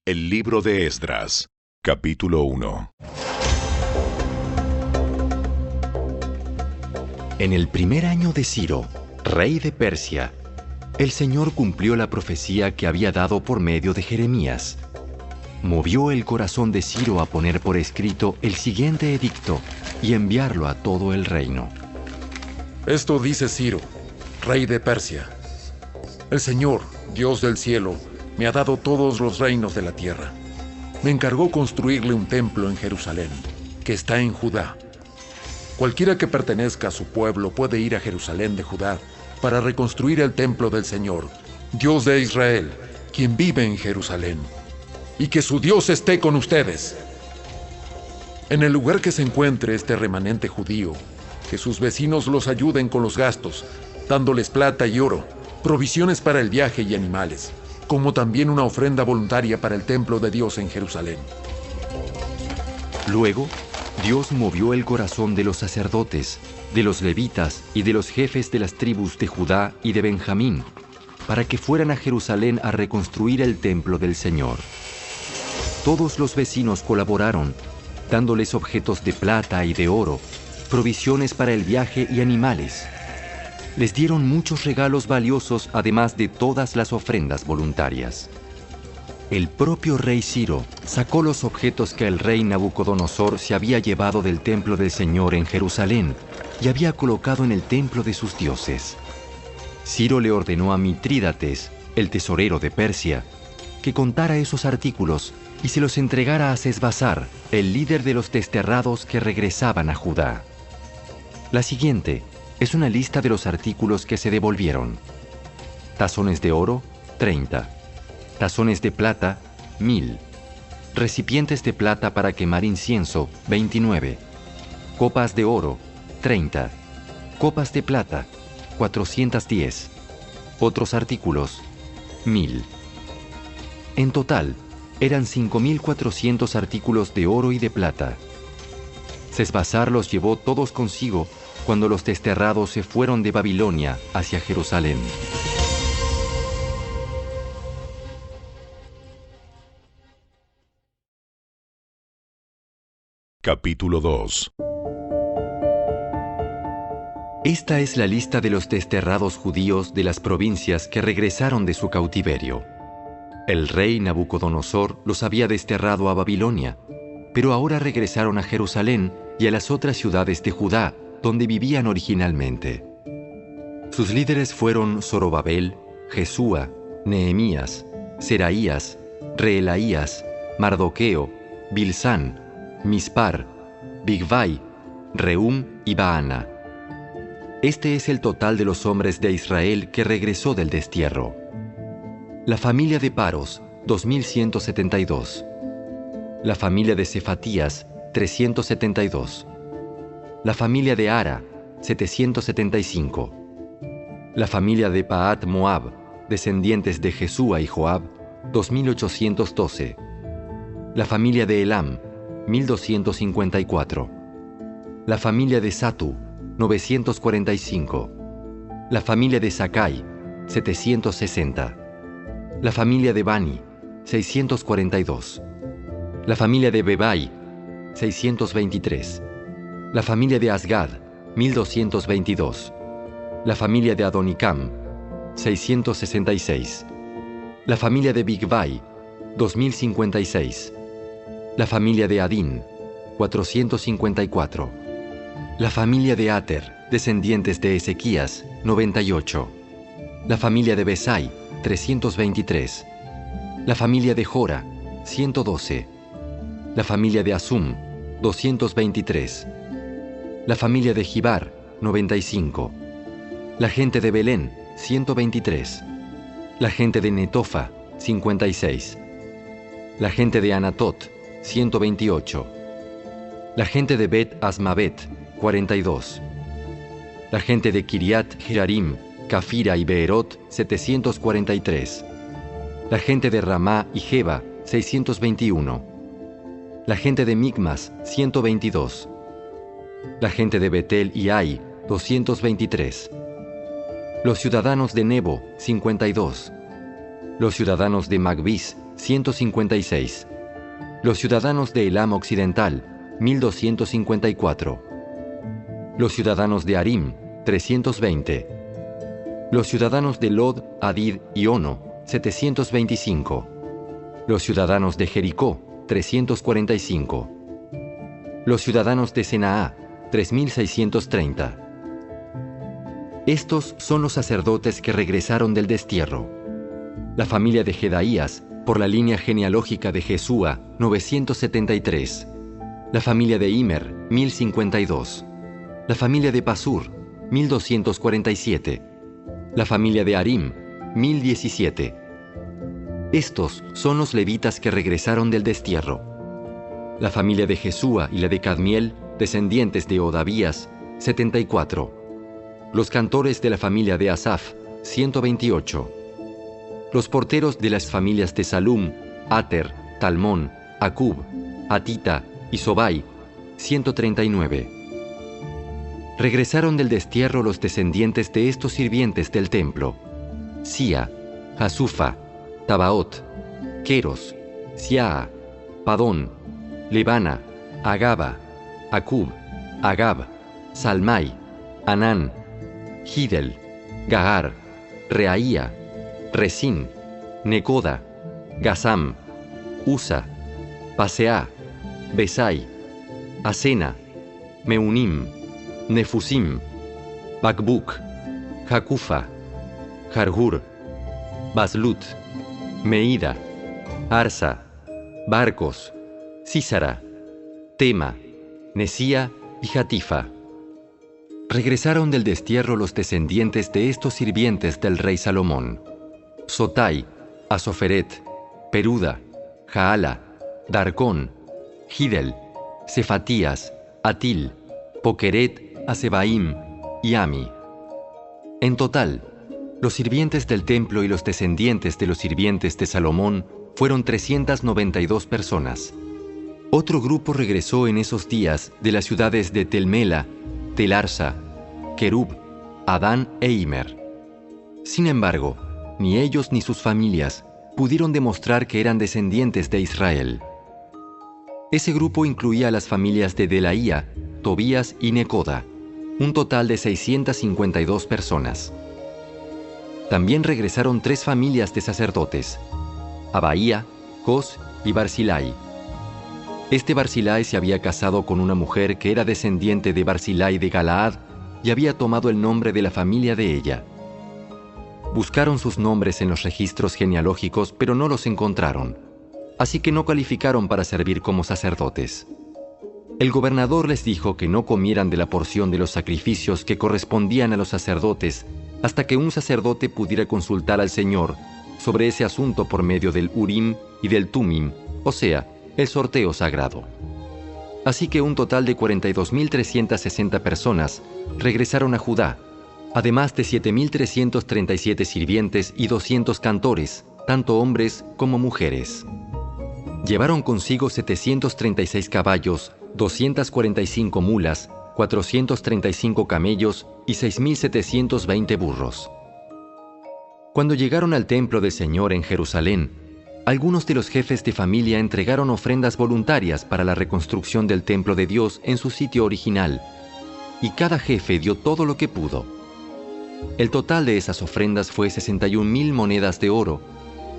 El libro de Esdras, capítulo 1. En el primer año de Ciro, rey de Persia, el Señor cumplió la profecía que había dado por medio de Jeremías. Movió el corazón de Ciro a poner por escrito el siguiente edicto y enviarlo a todo el reino. Esto dice Ciro, rey de Persia: El Señor, Dios del cielo, me ha dado todos los reinos de la tierra. Me encargó construirle un templo en Jerusalén, que está en Judá. Cualquiera que pertenezca a su pueblo puede ir a Jerusalén de Judá para reconstruir el templo del Señor, Dios de Israel, quien vive en Jerusalén. Y que su Dios esté con ustedes. En el lugar que se encuentre este remanente judío, que sus vecinos los ayuden con los gastos, dándoles plata y oro, provisiones para el viaje y animales, como también una ofrenda voluntaria para el templo de Dios en Jerusalén. Luego, Dios movió el corazón de los sacerdotes, de los levitas y de los jefes de las tribus de Judá y de Benjamín, para que fueran a Jerusalén a reconstruir el templo del Señor. Todos los vecinos colaboraron, dándoles objetos de plata y de oro, provisiones para el viaje y animales. Les dieron muchos regalos valiosos, además de todas las ofrendas voluntarias. El propio rey Ciro sacó los objetos que el rey Nabucodonosor se había llevado del templo del Señor en Jerusalén y había colocado en el templo de sus dioses. Ciro le ordenó a Mitrídates, el tesorero de Persia, que contara esos artículos y se los entregara a Sesbazar, el líder de los desterrados que regresaban a Judá. La siguiente es una lista de los artículos que se devolvieron. Tazones de oro, 30. Tazones de plata, 1000. Recipientes de plata para quemar incienso, 29. Copas de oro, 30. Copas de plata, 410. Otros artículos, 1000. En total, eran 5.400 artículos de oro y de plata. Sesbazar los llevó todos consigo cuando los desterrados se fueron de Babilonia hacia Jerusalén. Capítulo 2. Esta es la lista de los desterrados judíos de las provincias que regresaron de su cautiverio. El rey Nabucodonosor los había desterrado a Babilonia, pero ahora regresaron a Jerusalén y a las otras ciudades de Judá, donde vivían originalmente. Sus líderes fueron Zorobabel, Jesúa, Nehemías, Seraías, Reelaías, Mardoqueo, Bilsán, Mispar, Bigvai, Rehum y Baana. Este es el total de los hombres de Israel que regresó del destierro. La familia de Paros, 2172. La familia de Cefatías, 372. La familia de Ara, 775. La familia de Pahat Moab, descendientes de Jesúa y Joab, 2812. La familia de Elam, 1254. La familia de Satu, 945. La familia de Sakai, 760. La familia de Bani, 642. La familia de Bebai, 623. La familia de Asgad, 1222. La familia de Adonicam, 666. La familia de Bigvai, 2056. La familia de Adín, 454. La familia de Ater, descendientes de Ezequías, 98. La familia de Besai, 323. La familia de Jora, 112. La familia de Asum, 223. La familia de Gibar, 95. La gente de Belén, 123. La gente de Netofa, 56. La gente de Anatot, 128. La gente de Bet Asmavet, 42. La gente de Kiriat Jearim, Cafira y Beerot, 743. La gente de Ramá y Jeba, 621. La gente de Micmas, 122. La gente de Betel y Ai, 223. Los ciudadanos de Nebo, 52. Los ciudadanos de Magbis, 156. Los ciudadanos de Elam Occidental, 1254. Los ciudadanos de Arim, 320. Los ciudadanos de Lod, Hadid y Ono, 725. Los ciudadanos de Jericó, 345. Los ciudadanos de Senaá, 3630. Estos son los sacerdotes que regresaron del destierro. La familia de Jedaías, por la línea genealógica de Jesúa, 973. La familia de Imer, 1052. La familia de Pasur, 1247. La familia de Arim, 1017. Estos son los levitas que regresaron del destierro. La familia de Jesúa y la de Cadmiel, descendientes de Odavías, 74. Los cantores de la familia de Asaf, 128. Los porteros de las familias de Salum, Ater, Talmón, Acub, Atita y Sobai, 139. Regresaron del destierro los descendientes de estos sirvientes del templo: Sia, Hasufa, Tabaot, Queros, Siaa, Padón, Lebana, Agaba, Acub, Agab, Salmai, Anán, Gidel, Gahar, Reaía, Resín, Necoda, Gazam, Usa, Paseá, Besai, Asena, Meunim, Nefusim, Bakbuk, Jacufa, Jarhur, Baslut, Meida, Arsa, Barcos, Sísara, Tema, Nesía y Jatifa. Regresaron del destierro los descendientes de estos sirvientes del rey Salomón: Sotai, Asoferet, Peruda, Jaala, Darcón, Gidel, Cefatías, Atil, Pokeret, Asebaim y Ami. En total, los sirvientes del templo y los descendientes de los sirvientes de Salomón fueron 392 personas. Otro grupo regresó en esos días de las ciudades de Telmela, Telarsa, Kerub, Adán e Imer. Sin embargo, ni ellos ni sus familias pudieron demostrar que eran descendientes de Israel. Ese grupo incluía a las familias de Delaía, Tobías y Necoda, un total de 652 personas. También regresaron 3 familias de sacerdotes: Abaía, Cos y Barzilai. Este Barzilai se había casado con una mujer que era descendiente de Barzilai de Galaad y había tomado el nombre de la familia de ella. Buscaron sus nombres en los registros genealógicos, pero no los encontraron, así que no calificaron para servir como sacerdotes. El gobernador les dijo que no comieran de la porción de los sacrificios que correspondían a los sacerdotes hasta que un sacerdote pudiera consultar al Señor sobre ese asunto por medio del Urim y del Tumim, o sea, el sorteo sagrado. Así que un total de 42.360 personas regresaron a Judá, además de 7.337 sirvientes y 200 cantores, tanto hombres como mujeres. Llevaron consigo 736 caballos, 245 mulas, 435 camellos y 6.720 burros. Cuando llegaron al templo del Señor en Jerusalén, algunos de los jefes de familia entregaron ofrendas voluntarias para la reconstrucción del templo de Dios en su sitio original, y cada jefe dio todo lo que pudo. El total de esas ofrendas fue 61.000 monedas de oro,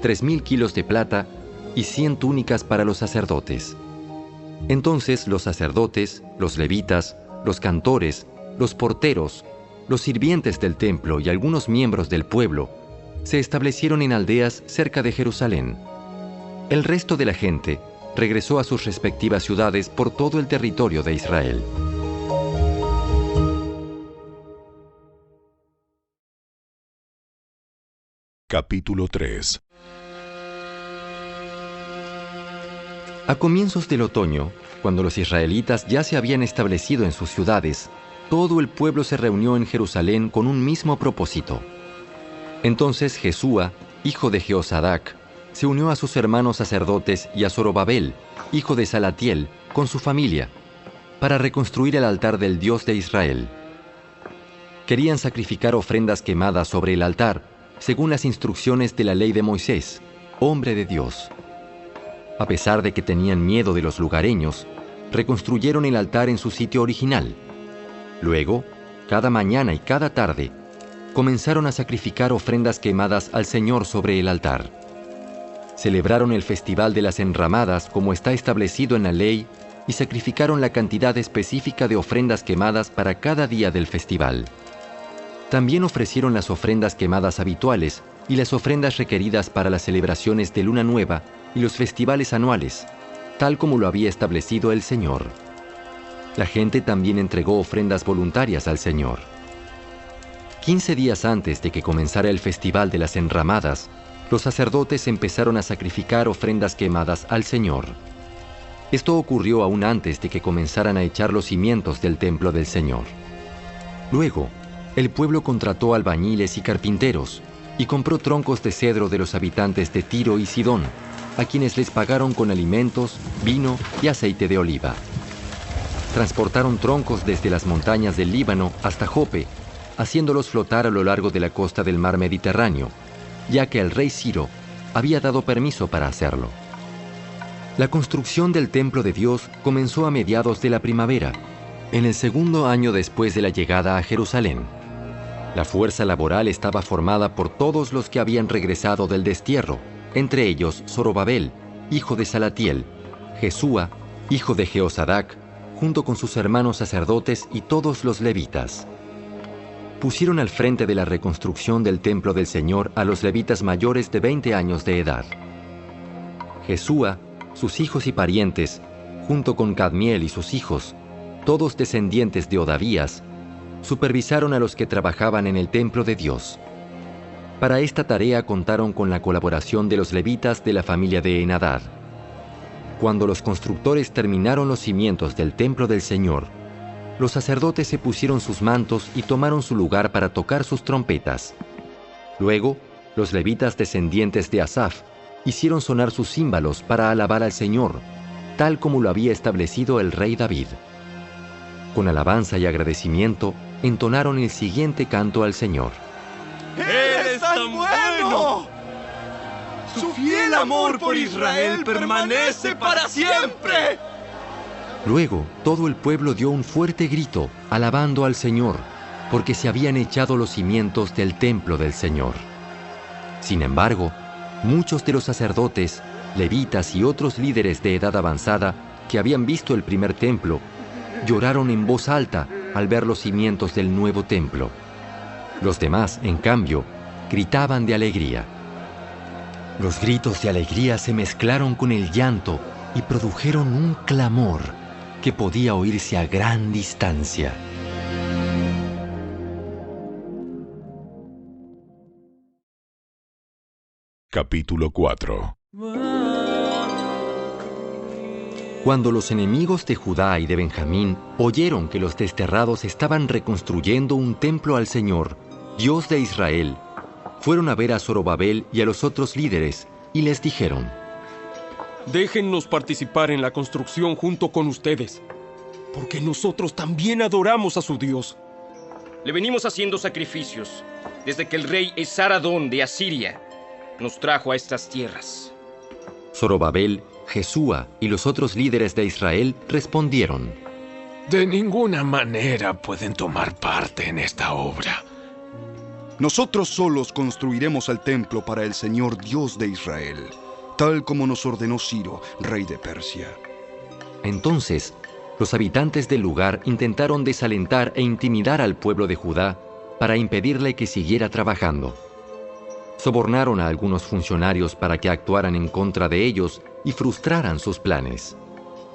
3.000 kilos de plata y 100 túnicas para los sacerdotes. Entonces los sacerdotes, los levitas, los cantores, los porteros, los sirvientes del templo y algunos miembros del pueblo se establecieron en aldeas cerca de Jerusalén. El resto de la gente regresó a sus respectivas ciudades por todo el territorio de Israel. Capítulo 3. A comienzos del otoño, cuando los israelitas ya se habían establecido en sus ciudades, todo el pueblo se reunió en Jerusalén con un mismo propósito. Entonces Jesúa, hijo de Jeosadac, se unió a sus hermanos sacerdotes y a Zorobabel, hijo de Salatiel, con su familia, para reconstruir el altar del Dios de Israel. Querían sacrificar ofrendas quemadas sobre el altar, según las instrucciones de la ley de Moisés, hombre de Dios. A pesar de que tenían miedo de los lugareños, reconstruyeron el altar en su sitio original. Luego, cada mañana y cada tarde, comenzaron a sacrificar ofrendas quemadas al Señor sobre el altar. Celebraron el Festival de las Enramadas como está establecido en la ley y sacrificaron la cantidad específica de ofrendas quemadas para cada día del festival. También ofrecieron las ofrendas quemadas habituales y las ofrendas requeridas para las celebraciones de Luna Nueva y los festivales anuales, tal como lo había establecido el Señor. La gente también entregó ofrendas voluntarias al Señor. 15 días antes de que comenzara el Festival de las Enramadas, los sacerdotes empezaron a sacrificar ofrendas quemadas al Señor. Esto ocurrió aún antes de que comenzaran a echar los cimientos del templo del Señor. Luego, el pueblo contrató albañiles y carpinteros y compró troncos de cedro de los habitantes de Tiro y Sidón, a quienes les pagaron con alimentos, vino y aceite de oliva. Transportaron troncos desde las montañas del Líbano hasta Jope, haciéndolos flotar a lo largo de la costa del mar Mediterráneo, ya que el rey Ciro había dado permiso para hacerlo. La construcción del templo de Dios comenzó a mediados de la primavera, en el segundo año después de la llegada a Jerusalén. La fuerza laboral estaba formada por todos los que habían regresado del destierro, entre ellos Zorobabel, hijo de Salatiel, Jesúa, hijo de Jeosadac, junto con sus hermanos sacerdotes y todos los levitas. Pusieron al frente de la reconstrucción del templo del Señor a los levitas mayores de 20 años de edad. Jesúa, sus hijos y parientes, junto con Cadmiel y sus hijos, todos descendientes de Odavías, supervisaron a los que trabajaban en el templo de Dios. Para esta tarea contaron con la colaboración de los levitas de la familia de Henadad. Cuando los constructores terminaron los cimientos del templo del Señor, los sacerdotes se pusieron sus mantos y tomaron su lugar para tocar sus trompetas. Luego, los levitas descendientes de Asaf hicieron sonar sus címbalos para alabar al Señor, tal como lo había establecido el rey David. Con alabanza y agradecimiento, entonaron el siguiente canto al Señor. ¡Eres tan bueno! ¡Su fiel amor por Israel permanece para siempre! Luego, todo el pueblo dio un fuerte grito, alabando al Señor, porque se habían echado los cimientos del templo del Señor. Sin embargo, muchos de los sacerdotes, levitas y otros líderes de edad avanzada que habían visto el primer templo, lloraron en voz alta al ver los cimientos del nuevo templo. Los demás, en cambio, gritaban de alegría. Los gritos de alegría se mezclaron con el llanto y produjeron un clamor que podía oírse a gran distancia. Capítulo 4. Cuando los enemigos de Judá y de Benjamín oyeron que los desterrados estaban reconstruyendo un templo al Señor, Dios de Israel, fueron a ver a Zorobabel y a los otros líderes y les dijeron: Déjennos participar en la construcción junto con ustedes, porque nosotros también adoramos a su Dios. Le venimos haciendo sacrificios desde que el rey Esaradón de Asiria nos trajo a estas tierras. Zorobabel, Jesúa y los otros líderes de Israel respondieron: De ninguna manera pueden tomar parte en esta obra. Nosotros solos construiremos el templo para el Señor Dios de Israel, tal como nos ordenó Ciro, rey de Persia. Entonces, los habitantes del lugar intentaron desalentar e intimidar al pueblo de Judá para impedirle que siguiera trabajando. Sobornaron a algunos funcionarios para que actuaran en contra de ellos y frustraran sus planes.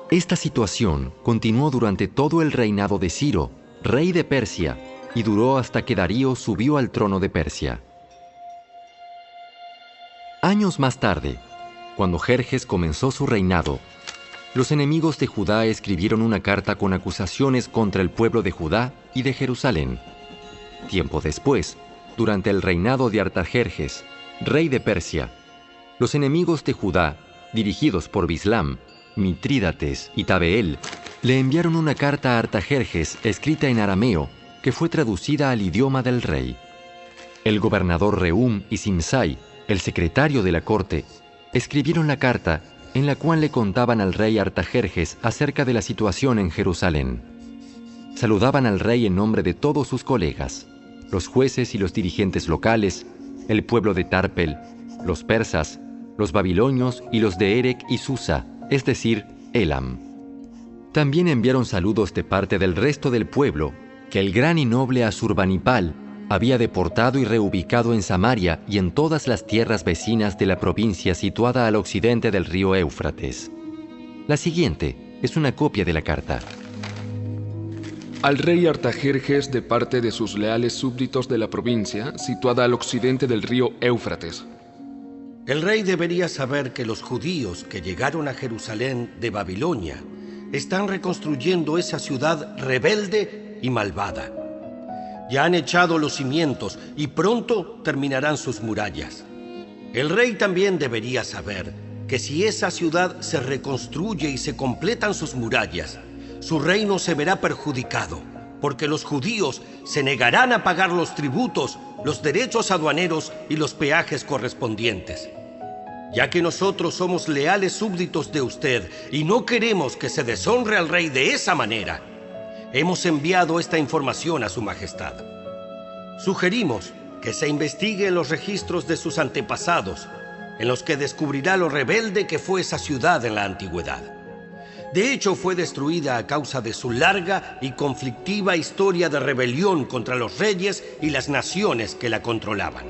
Esta situación continuó durante todo el reinado de Ciro, rey de Persia, y duró hasta que Darío subió al trono de Persia. Años más tarde, cuando Jerjes comenzó su reinado, los enemigos de Judá escribieron una carta con acusaciones contra el pueblo de Judá y de Jerusalén. Tiempo después, durante el reinado de Artajerjes, rey de Persia, los enemigos de Judá, dirigidos por Bislam, Mitrídates y Tabeel, le enviaron una carta a Artajerjes escrita en arameo que fue traducida al idioma del rey. El gobernador Rehum y Simsai, el secretario de la corte, escribieron la carta en la cual le contaban al rey Artajerjes acerca de la situación en Jerusalén. Saludaban al rey en nombre de todos sus colegas, los jueces y los dirigentes locales, el pueblo de Tarpel, los persas, los babilonios y los de Erec y Susa, es decir, Elam. También enviaron saludos de parte del resto del pueblo, que el gran y noble Asurbanipal había deportado y reubicado en Samaria y en todas las tierras vecinas de la provincia situada al occidente del río Éufrates. La siguiente es una copia de la carta. Al rey Artajerjes de parte de sus leales súbditos de la provincia situada al occidente del río Éufrates. El rey debería saber que los judíos que llegaron a Jerusalén de Babilonia están reconstruyendo esa ciudad rebelde y malvada. Ya han echado los cimientos y pronto terminarán sus murallas. El rey también debería saber que si esa ciudad se reconstruye y se completan sus murallas, su reino se verá perjudicado, porque los judíos se negarán a pagar los tributos, los derechos aduaneros y los peajes correspondientes. Ya que nosotros somos leales súbditos de usted y no queremos que se deshonre al rey de esa manera, hemos enviado esta información a su majestad. Sugerimos que se investigue en los registros de sus antepasados, en los que descubrirá lo rebelde que fue esa ciudad en la antigüedad. De hecho, fue destruida a causa de su larga y conflictiva historia de rebelión contra los reyes y las naciones que la controlaban.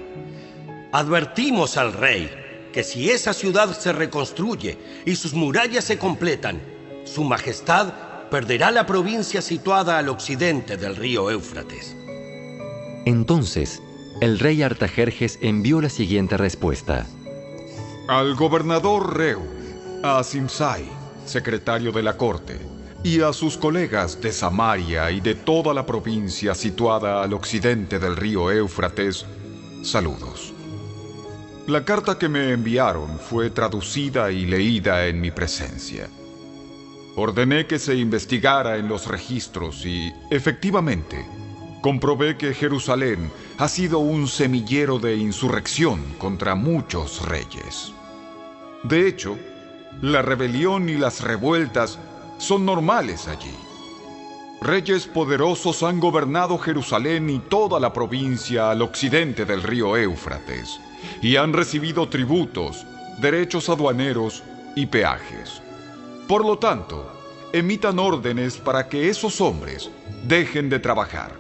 Advertimos al rey que si esa ciudad se reconstruye y sus murallas se completan, su majestad perderá la provincia situada al occidente del río Éufrates. Entonces, el rey Artajerjes envió la siguiente respuesta. Al gobernador Rehum, a Simsai, secretario de la corte, y a sus colegas de Samaria y de toda la provincia situada al occidente del río Éufrates, saludos. La carta que me enviaron fue traducida y leída en mi presencia. Ordené que se investigara en los registros y, efectivamente, comprobé que Jerusalén ha sido un semillero de insurrección contra muchos reyes. De hecho, la rebelión y las revueltas son normales allí. Reyes poderosos han gobernado Jerusalén y toda la provincia al occidente del río Éufrates, y han recibido tributos, derechos aduaneros y peajes. Por lo tanto, emitan órdenes para que esos hombres dejen de trabajar.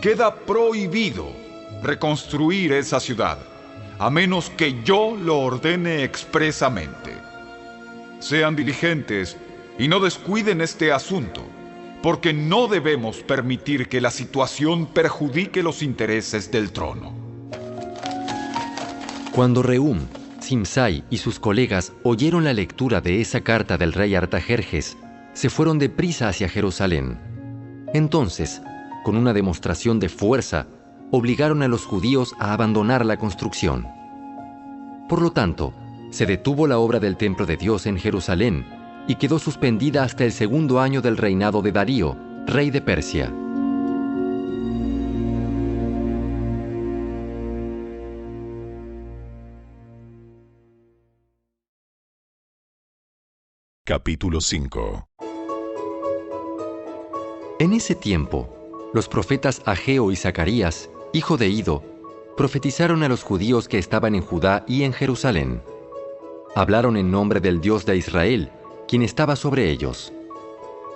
Queda prohibido reconstruir esa ciudad, a menos que yo lo ordene expresamente. Sean diligentes y no descuiden este asunto, porque no debemos permitir que la situación perjudique los intereses del trono. Cuando Rehum, Simsai y sus colegas oyeron la lectura de esa carta del rey Artajerjes, se fueron deprisa hacia Jerusalén. Entonces, con una demostración de fuerza, obligaron a los judíos a abandonar la construcción. Por lo tanto, se detuvo la obra del templo de Dios en Jerusalén y quedó suspendida hasta el segundo año del reinado de Darío, rey de Persia. Capítulo 5. En ese tiempo, los profetas Ageo y Zacarías, hijo de Ido, profetizaron a los judíos que estaban en Judá y en Jerusalén. Hablaron en nombre del Dios de Israel, quien estaba sobre ellos.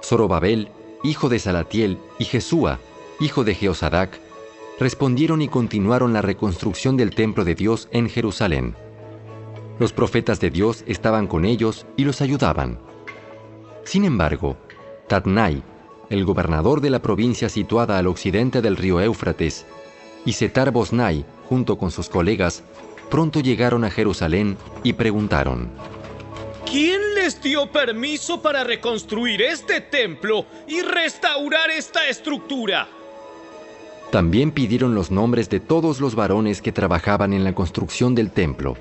Zorobabel, hijo de Salatiel, y Jesúa, hijo de Jeosadac, respondieron y continuaron la reconstrucción del templo de Dios en Jerusalén. Los profetas de Dios estaban con ellos y los ayudaban. Sin embargo, Tatnai, el gobernador de la provincia situada al occidente del río Éufrates, y Setar-Boznai, junto con sus colegas, pronto llegaron a Jerusalén y preguntaron: ¿Quién les dio permiso para reconstruir este templo y restaurar esta estructura? También pidieron los nombres de todos los varones que trabajaban en la construcción del templo,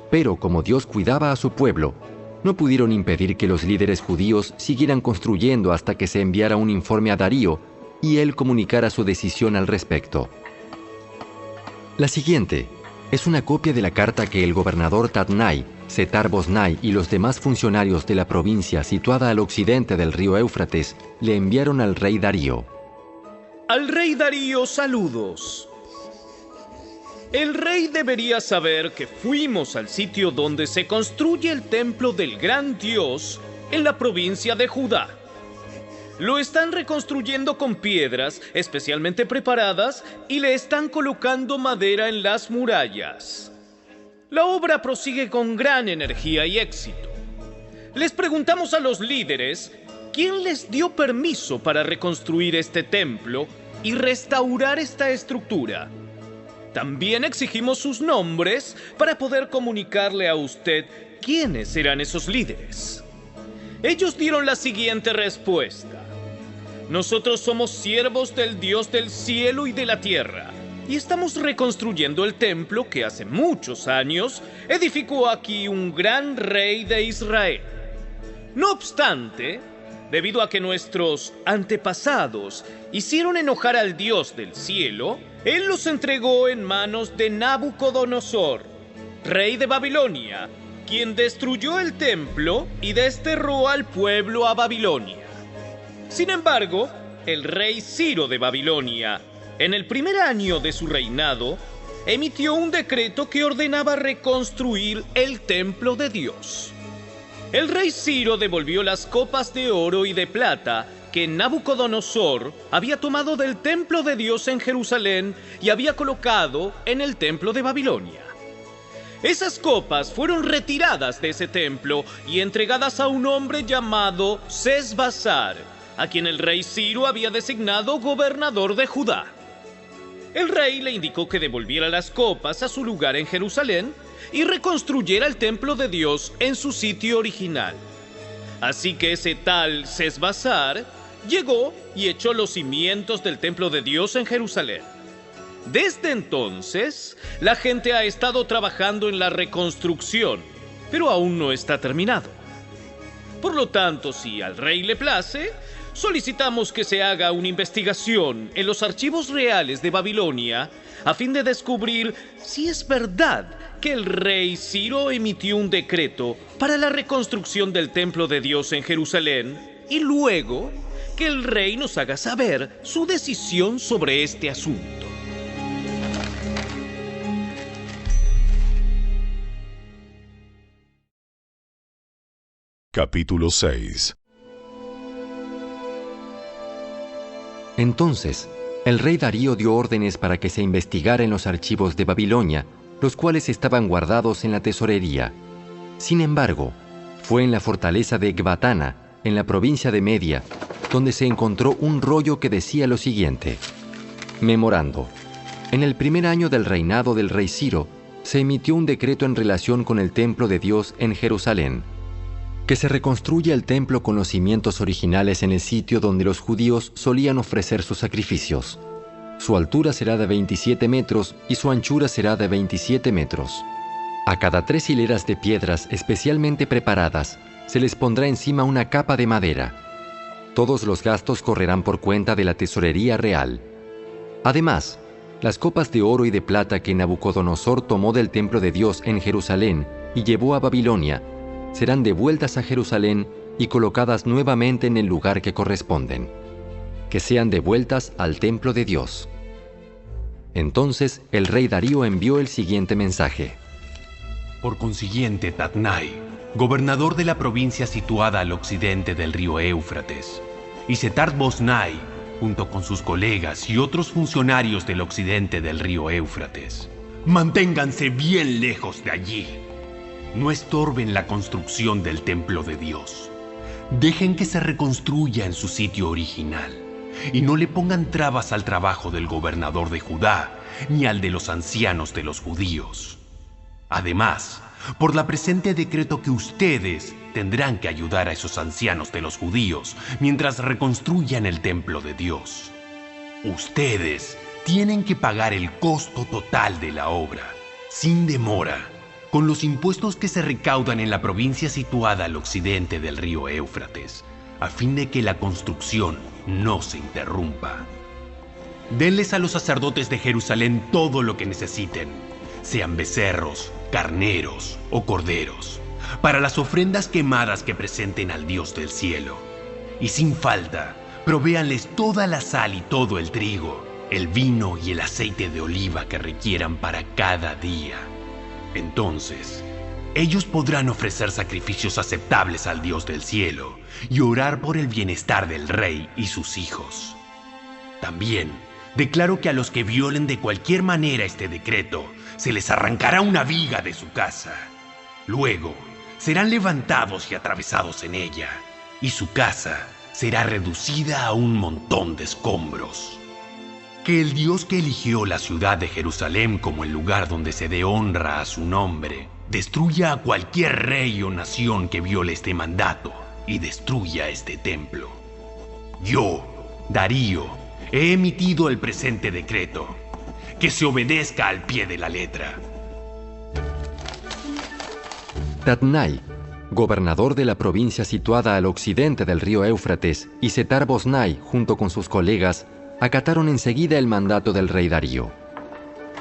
pero como Dios cuidaba a su pueblo, no pudieron impedir que los líderes judíos siguieran construyendo hasta que se enviara un informe a Darío y él comunicara su decisión al respecto. La siguiente es una copia de la carta que el gobernador Tatnai, Setar-Boznai y los demás funcionarios de la provincia situada al occidente del río Éufrates le enviaron al rey Darío. Al rey Darío, saludos. El rey debería saber que fuimos al sitio donde se construye el templo del gran Dios en la provincia de Judá. Lo están reconstruyendo con piedras especialmente preparadas y le están colocando madera en las murallas. La obra prosigue con gran energía y éxito. Les preguntamos a los líderes quién les dio permiso para reconstruir este templo y restaurar esta estructura. También exigimos sus nombres para poder comunicarle a usted quiénes eran esos líderes. Ellos dieron la siguiente respuesta. Nosotros somos siervos del Dios del cielo y de la tierra, y estamos reconstruyendo el templo que hace muchos años edificó aquí un gran rey de Israel. No obstante, debido a que nuestros antepasados hicieron enojar al Dios del cielo, Él los entregó en manos de Nabucodonosor, rey de Babilonia, quien destruyó el templo y desterró al pueblo a Babilonia. Sin embargo, el rey Ciro de Babilonia, en el primer año de su reinado, emitió un decreto que ordenaba reconstruir el templo de Dios. El rey Ciro devolvió las copas de oro y de plata que Nabucodonosor había tomado del templo de Dios en Jerusalén y había colocado en el templo de Babilonia. Esas copas fueron retiradas de ese templo y entregadas a un hombre llamado Sesbazar, a quien el rey Ciro había designado gobernador de Judá. El rey le indicó que devolviera las copas a su lugar en Jerusalén y reconstruyera el templo de Dios en su sitio original. Así que ese tal Sesbazar llegó y echó los cimientos del templo de Dios en Jerusalén. Desde entonces, la gente ha estado trabajando en la reconstrucción, pero aún no está terminado. Por lo tanto, si al rey le place, solicitamos que se haga una investigación en los archivos reales de Babilonia a fin de descubrir si es verdad que el rey Ciro emitió un decreto para la reconstrucción del templo de Dios en Jerusalén y luego que el rey nos haga saber su decisión sobre este asunto. Capítulo 6. Entonces, el rey Darío dio órdenes para que se investigara en los archivos de Babilonia, los cuales estaban guardados en la tesorería. Sin embargo, fue en la fortaleza de Ecbatana, en la provincia de Media, donde se encontró un rollo que decía lo siguiente. Memorando. En el primer año del reinado del rey Ciro, se emitió un decreto en relación con el templo de Dios en Jerusalén. Que se reconstruya el templo con los cimientos originales en el sitio donde los judíos solían ofrecer sus sacrificios. Su altura será de 27 metros y su anchura será de 27 metros. A cada 3 hileras de piedras especialmente preparadas se les pondrá encima una capa de madera. Todos los gastos correrán por cuenta de la tesorería real. Además, las copas de oro y de plata que Nabucodonosor tomó del templo de Dios en Jerusalén y llevó a Babilonia serán devueltas a Jerusalén y colocadas nuevamente en el lugar que corresponden. Que sean devueltas al templo de Dios. Entonces el rey Darío envió el siguiente mensaje. Por consiguiente, Tatnai, gobernador de la provincia situada al occidente del río Éufrates, y Setar-Boznai, junto con sus colegas y otros funcionarios del occidente del río Éufrates, manténganse bien lejos de allí. No estorben la construcción del templo de Dios. Dejen que se reconstruya en su sitio original y no le pongan trabas al trabajo del gobernador de Judá ni al de los ancianos de los judíos. Además, por la presente decreto que ustedes tendrán que ayudar a esos ancianos de los judíos mientras reconstruyan el templo de Dios. Ustedes tienen que pagar el costo total de la obra, sin demora, con los impuestos que se recaudan en la provincia situada al occidente del río Éufrates, a fin de que la construcción no se interrumpa. denles a los sacerdotes de Jerusalén todo lo que necesiten, sean becerros, carneros o corderos, para las ofrendas quemadas que presenten al Dios del cielo. Y sin falta, provéanles toda la sal y todo el trigo, el vino y el aceite de oliva que requieran para cada día. Entonces, ellos podrán ofrecer sacrificios aceptables al Dios del cielo y orar por el bienestar del rey y sus hijos. También declaro que a los que violen de cualquier manera este decreto, se les arrancará una viga de su casa. Luego, serán levantados y atravesados en ella, y su casa será reducida a un montón de escombros. Que el Dios que eligió la ciudad de Jerusalén como el lugar donde se dé honra a su nombre, destruya a cualquier rey o nación que viole este mandato y destruya este templo. Yo, Darío, he emitido el presente decreto. Que se obedezca al pie de la letra. Tatnai, gobernador de la provincia situada al occidente del río Éufrates, y Setar-Boznai, junto con sus colegas, acataron enseguida el mandato del rey Darío.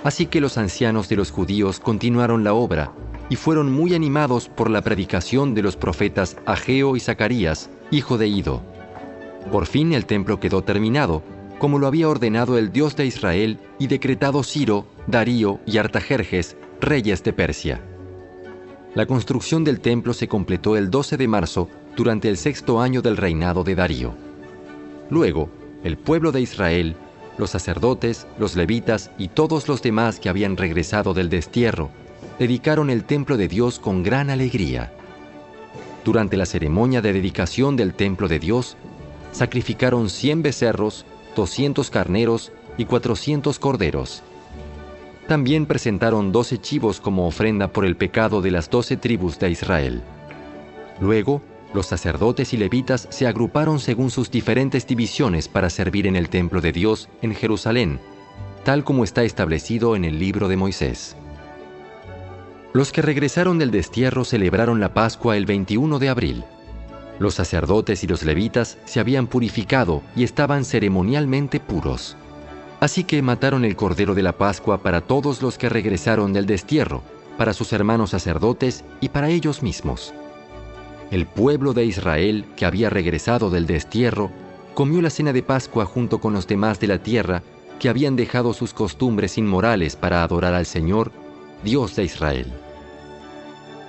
Así que los ancianos de los judíos continuaron la obra y fueron muy animados por la predicación de los profetas Ageo y Zacarías, hijo de Ido. Por fin el templo quedó terminado, como lo había ordenado el Dios de Israel y decretado Ciro, Darío y Artajerjes, reyes de Persia. La construcción del templo se completó el 12 de marzo durante el 6º año del reinado de Darío. Luego, el pueblo de Israel, los sacerdotes, los levitas y todos los demás que habían regresado del destierro, dedicaron el templo de Dios con gran alegría. Durante la ceremonia de dedicación del templo de Dios, sacrificaron 100 becerros, 200 carneros y 400 corderos. También presentaron 12 chivos como ofrenda por el pecado de las 12 tribus de Israel. Luego, los sacerdotes y levitas se agruparon según sus diferentes divisiones para servir en el templo de Dios en Jerusalén, tal como está establecido en el libro de Moisés. Los que regresaron del destierro celebraron la Pascua el 21 de abril. Los sacerdotes y los levitas se habían purificado y estaban ceremonialmente puros. Así que mataron el cordero de la Pascua para todos los que regresaron del destierro, para sus hermanos sacerdotes y para ellos mismos. El pueblo de Israel, que había regresado del destierro, comió la cena de Pascua junto con los demás de la tierra que habían dejado sus costumbres inmorales para adorar al Señor, Dios de Israel.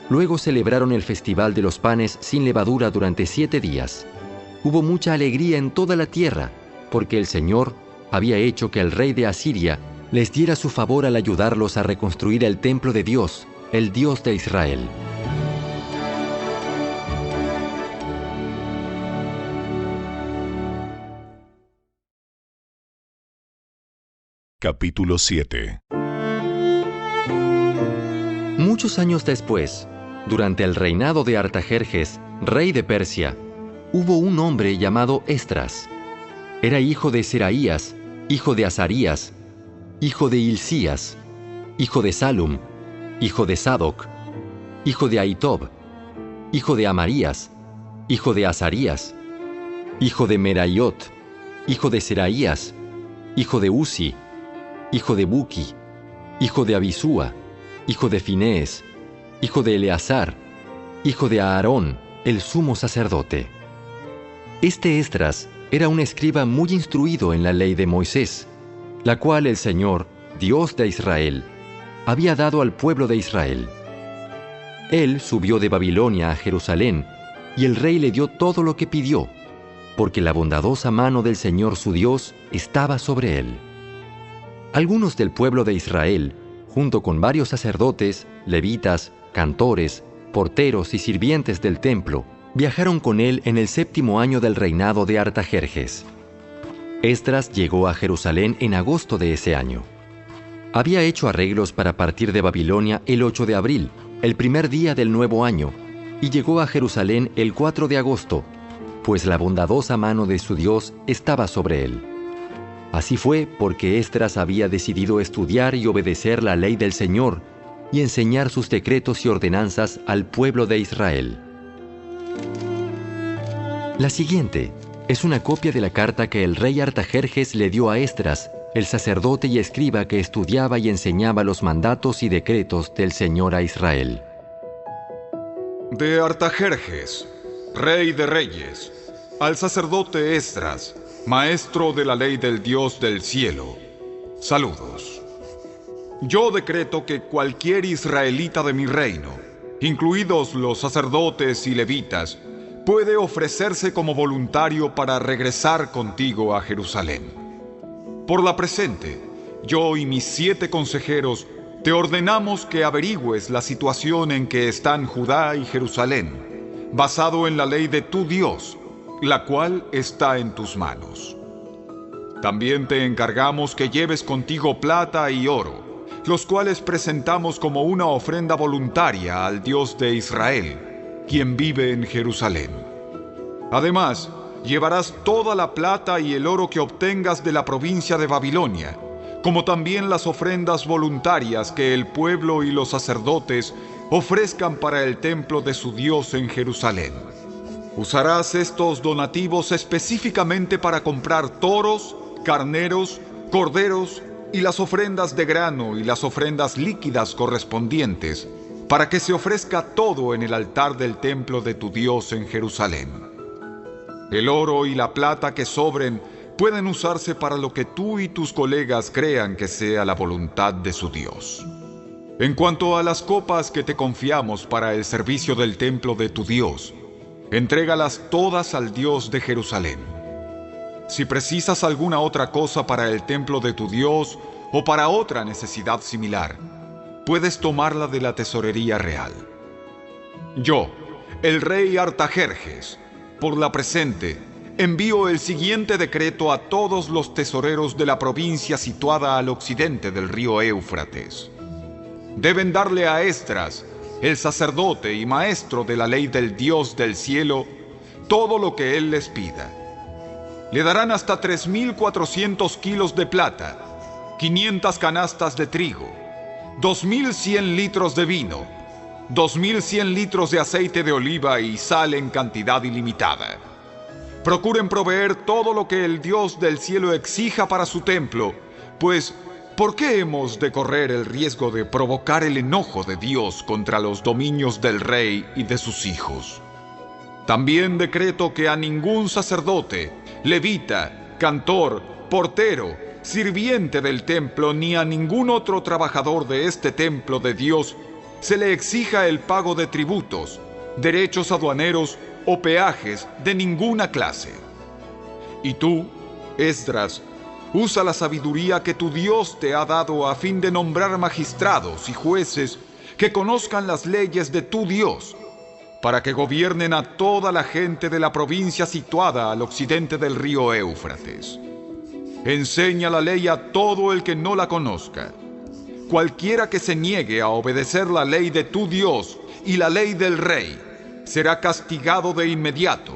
Luego celebraron el festival de los panes sin levadura durante 7 días. Hubo mucha alegría en toda la tierra, porque el Señor había hecho que el rey de Asiria les diera su favor al ayudarlos a reconstruir el templo de Dios, el Dios de Israel. Capítulo 7. Muchos años después, durante el reinado de Artajerjes, rey de Persia, hubo un hombre llamado Esdras. Era hijo de Seraías, hijo de Azarías, hijo de Hilcías, hijo de Salum, hijo de Sadoc, hijo de Ahitob, hijo de Amarías, hijo de Azarías, hijo de Meraiot, hijo de Seraías, hijo de Uzi, hijo de Buki, hijo de Abisúa, hijo de Finees, hijo de Eleazar, hijo de Aarón, el sumo sacerdote. Este Esdras era un escriba muy instruido en la ley de Moisés, la cual el Señor, Dios de Israel, había dado al pueblo de Israel. Él subió de Babilonia a Jerusalén, y el rey le dio todo lo que pidió, porque la bondadosa mano del Señor su Dios estaba sobre él. Algunos del pueblo de Israel, junto con varios sacerdotes, levitas, cantores, porteros y sirvientes del templo, viajaron con él en el 7º año del reinado de Artajerjes. Esdras llegó a Jerusalén en agosto de ese año. Había hecho arreglos para partir de Babilonia el 8 de abril, el primer día del nuevo año, y llegó a Jerusalén el 4 de agosto, pues la bondadosa mano de su Dios estaba sobre él. Así fue porque Esdras había decidido estudiar y obedecer la ley del Señor y enseñar sus decretos y ordenanzas al pueblo de Israel. La siguiente es una copia de la carta que el rey Artajerjes le dio a Esdras el sacerdote y escriba que estudiaba y enseñaba los mandatos y decretos del Señor a Israel. De Artajerjes, rey de reyes, al sacerdote Esdras, maestro de la ley del Dios del cielo, saludos. Yo decreto que cualquier israelita de mi reino, incluidos los sacerdotes y levitas, puede ofrecerse como voluntario para regresar contigo a Jerusalén. Por la presente, yo y mis 7 consejeros te ordenamos que averigües la situación en que están Judá y Jerusalén, basado en la ley de tu Dios, la cual está en tus manos. También te encargamos que lleves contigo plata y oro, los cuales presentamos como una ofrenda voluntaria al Dios de Israel, quien vive en Jerusalén. Además, llevarás toda la plata y el oro que obtengas de la provincia de Babilonia, como también las ofrendas voluntarias que el pueblo y los sacerdotes ofrezcan para el templo de su Dios en Jerusalén. Usarás estos donativos específicamente para comprar toros, carneros, corderos y las ofrendas de grano y las ofrendas líquidas correspondientes, para que se ofrezca todo en el altar del templo de tu Dios en Jerusalén. El oro y la plata que sobren pueden usarse para lo que tú y tus colegas crean que sea la voluntad de su Dios. En cuanto a las copas que te confiamos para el servicio del templo de tu Dios, entrégalas todas al Dios de Jerusalén. Si precisas alguna otra cosa para el templo de tu Dios o para otra necesidad similar, puedes tomarla de la tesorería real. Yo, el rey Artajerjes, por la presente, envío el siguiente decreto a todos los tesoreros de la provincia situada al occidente del río Éufrates. Deben darle a Esdras, el sacerdote y maestro de la ley del Dios del cielo, todo lo que él les pida. Le darán hasta 3.400 kilos de plata, 500 canastas de trigo, 2.100 litros de vino, 2.100 litros de aceite de oliva y sal en cantidad ilimitada. Procuren proveer todo lo que el Dios del cielo exija para su templo, pues ¿por qué hemos de correr el riesgo de provocar el enojo de Dios contra los dominios del rey y de sus hijos? También decreto que a ningún sacerdote, levita, cantor, portero, sirviente del templo, ni a ningún otro trabajador de este templo de Dios se le exija el pago de tributos, derechos aduaneros o peajes de ninguna clase. Y tú, Esdras, usa la sabiduría que tu Dios te ha dado a fin de nombrar magistrados y jueces que conozcan las leyes de tu Dios, para que gobiernen a toda la gente de la provincia situada al occidente del río Éufrates. Enseña la ley a todo el que no la conozca. Cualquiera que se niegue a obedecer la ley de tu Dios y la ley del rey será castigado de inmediato,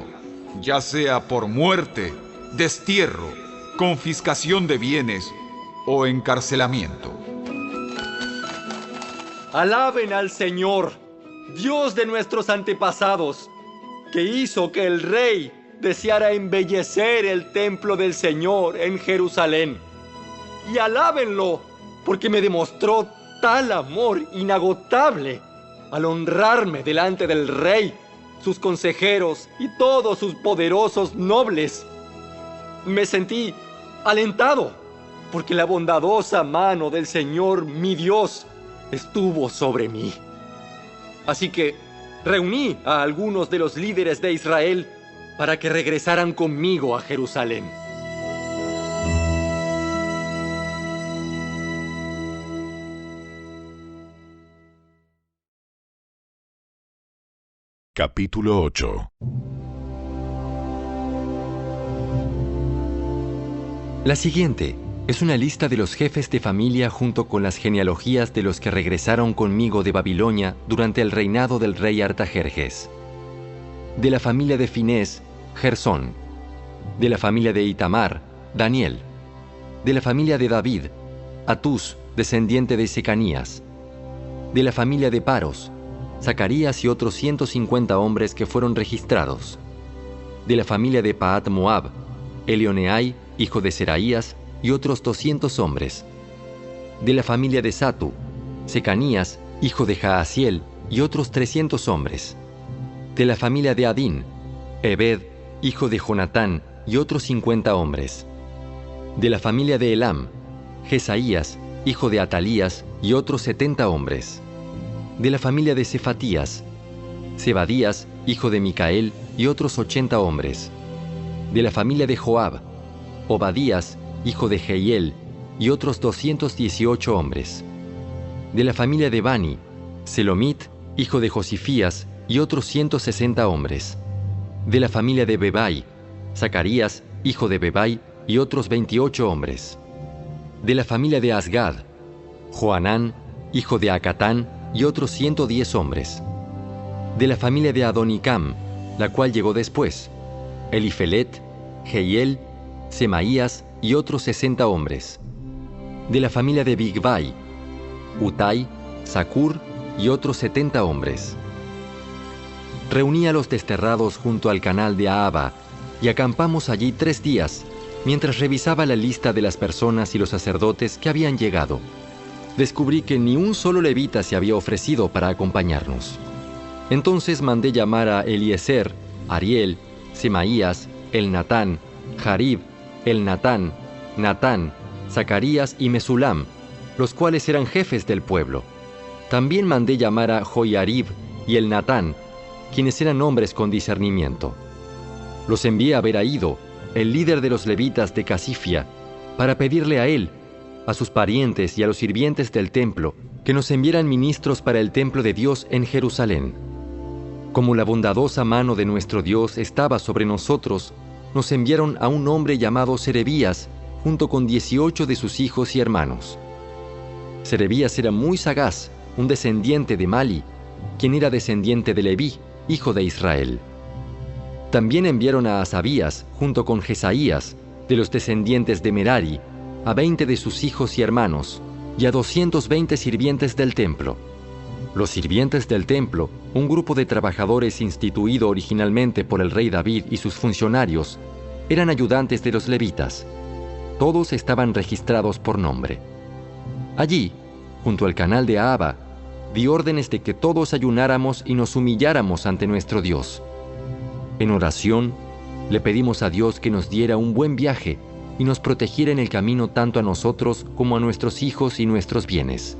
ya sea por muerte, destierro, confiscación de bienes o encarcelamiento. Alaben al Señor, Dios de nuestros antepasados, que hizo que el rey deseara embellecer el templo del Señor en Jerusalén. Y alábenlo, porque me demostró tal amor inagotable al honrarme delante del rey, sus consejeros y todos sus poderosos nobles. Me sentí alentado, porque la bondadosa mano del Señor, mi Dios, estuvo sobre mí. Así que reuní a algunos de los líderes de Israel para que regresaran conmigo a Jerusalén. Capítulo 8. La siguiente es una lista de los jefes de familia junto con las genealogías de los que regresaron conmigo de Babilonia durante el reinado del rey Artajerjes. De la familia de Finés, Gersón. De la familia de Itamar, Daniel. De la familia de David, Atús, descendiente de Secanías. De la familia de Paros, Zacarías y otros 150 hombres que fueron registrados. De la familia de Pahat Moab, Elioneai, hijo de Seraías, y otros 200 hombres. De la familia de Satu, Secanías, hijo de Jaasiel, y otros 300 hombres. De la familia de Adín, Ebed, hijo de Jonatán, y otros 50 hombres. De la familia de Elam, Jesaías, hijo de Atalías, y otros 70 hombres. De la familia de Cefatías, Zebadías, hijo de Micael, y otros 80 hombres. De la familia de Joab, Obadías, hijo de Jehiel, y otros 218 hombres. De la familia de Bani, Selomit, hijo de Josifías, y otros 160 hombres. De la familia de Bebai, Zacarías, hijo de Bebai, y otros 28 hombres. De la familia de Asgad, Joanán, hijo de Acatán, y otros 110 hombres. De la familia de Adonicam, la cual llegó después, Elifelet, Jehiel, Semaías, y otros 60 hombres. De la familia de Bigvai, Utai, Zacur, y otros 70 hombres. Reuní a los desterrados junto al canal de Ahava, y acampamos allí 3 días, mientras revisaba la lista de las personas y los sacerdotes que habían llegado. Descubrí que ni un solo levita se había ofrecido para acompañarnos. Entonces mandé llamar a Eliezer, Ariel, Semaías, Elnatán, Jarib, Elnatán, Natán, Zacarías y Mesulam, los cuales eran jefes del pueblo. También mandé llamar a Joiarib y Elnatán, quienes eran hombres con discernimiento. Los envié a ver a Ido, el líder de los levitas de Casifia, para pedirle a él, a sus parientes y a los sirvientes del templo, que nos enviaran ministros para el templo de Dios en Jerusalén. Como la bondadosa mano de nuestro Dios estaba sobre nosotros, nos enviaron a un hombre llamado Serebías, junto con 18 de sus hijos y hermanos. Serebías era muy sagaz, un descendiente de Mali, quien era descendiente de Leví, hijo de Israel. También enviaron a Asabías, junto con Jesaías, de los descendientes de Merari, a 20 de sus hijos y hermanos, y a 220 sirvientes del templo. Los sirvientes del templo, un grupo de trabajadores instituido originalmente por el rey David y sus funcionarios, eran ayudantes de los levitas. Todos estaban registrados por nombre. Allí, junto al canal de Ahava, di órdenes de que todos ayunáramos y nos humilláramos ante nuestro Dios. En oración, le pedimos a Dios que nos diera un buen viaje y nos protegiera en el camino tanto a nosotros como a nuestros hijos y nuestros bienes.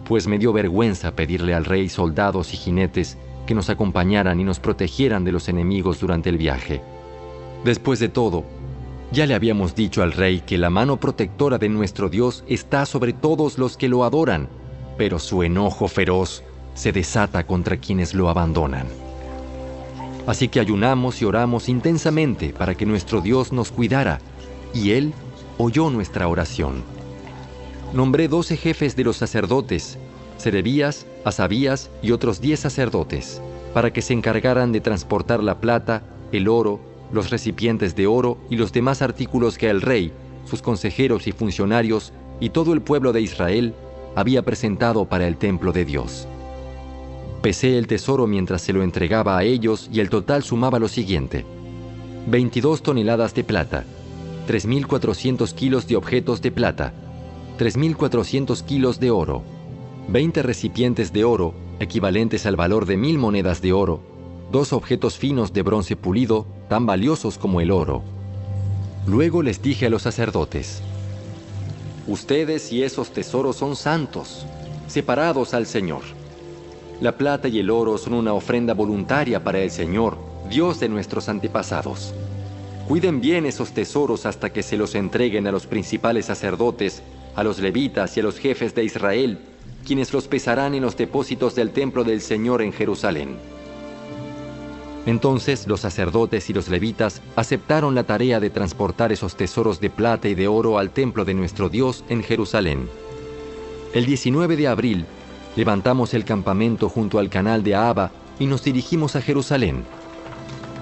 Pues me dio vergüenza pedirle al rey soldados y jinetes que nos acompañaran y nos protegieran de los enemigos durante el viaje. Después de todo, ya le habíamos dicho al rey que la mano protectora de nuestro Dios está sobre todos los que lo adoran, pero su enojo feroz se desata contra quienes lo abandonan. Así que ayunamos y oramos intensamente para que nuestro Dios nos cuidara, y Él oyó nuestra oración. Nombré 12 jefes de los sacerdotes, Serebías, Asabías y otros 10 sacerdotes, para que se encargaran de transportar la plata, el oro, los recipientes de oro y los demás artículos que el rey, sus consejeros y funcionarios y todo el pueblo de Israel había presentado para el templo de Dios. Pesé el tesoro mientras se lo entregaba a ellos y el total sumaba lo siguiente: 22 toneladas de plata, 3.400 kilos de objetos de plata, 3.400 kilos de oro, 20 recipientes de oro, equivalentes al valor de 1.000 monedas de oro, 2 objetos finos de bronce pulido, tan valiosos como el oro. Luego les dije a los sacerdotes: ustedes y esos tesoros son santos, separados al Señor. La plata y el oro son una ofrenda voluntaria para el Señor, Dios de nuestros antepasados. Cuiden bien esos tesoros hasta que se los entreguen a los principales sacerdotes, a los levitas y a los jefes de Israel, quienes los pesarán en los depósitos del templo del Señor en Jerusalén. Entonces los sacerdotes y los levitas aceptaron la tarea de transportar esos tesoros de plata y de oro al templo de nuestro Dios en Jerusalén. El 19 de abril, levantamos el campamento junto al canal de Ahava y nos dirigimos a Jerusalén.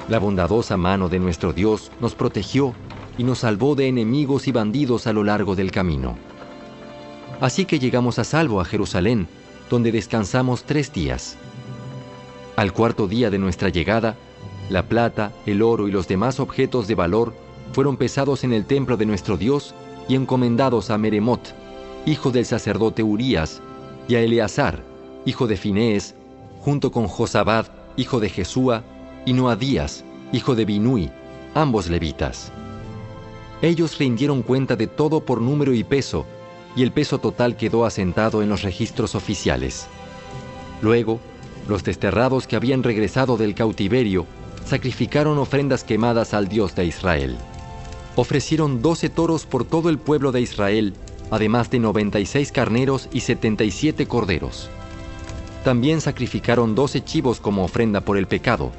La bondadosa mano de nuestro Dios nos protegió y nos salvó de enemigos y bandidos a lo largo del camino. Así que llegamos a salvo a Jerusalén, donde descansamos 3 días. Al 4.º día de nuestra llegada, la plata, el oro y los demás objetos de valor fueron pesados en el templo de nuestro Dios y encomendados a Meremot, hijo del sacerdote Urías, y a Eleazar, hijo de Finees, junto con Josabad, hijo de Jesúa, y Noadías, hijo de Binui, ambos levitas. Ellos rindieron cuenta de todo por número y peso, y el peso total quedó asentado en los registros oficiales. Luego, los desterrados que habían regresado del cautiverio sacrificaron ofrendas quemadas al Dios de Israel. Ofrecieron 12 toros por todo el pueblo de Israel, además de 96 carneros y 77 corderos. También sacrificaron 12 chivos como ofrenda por el pecado.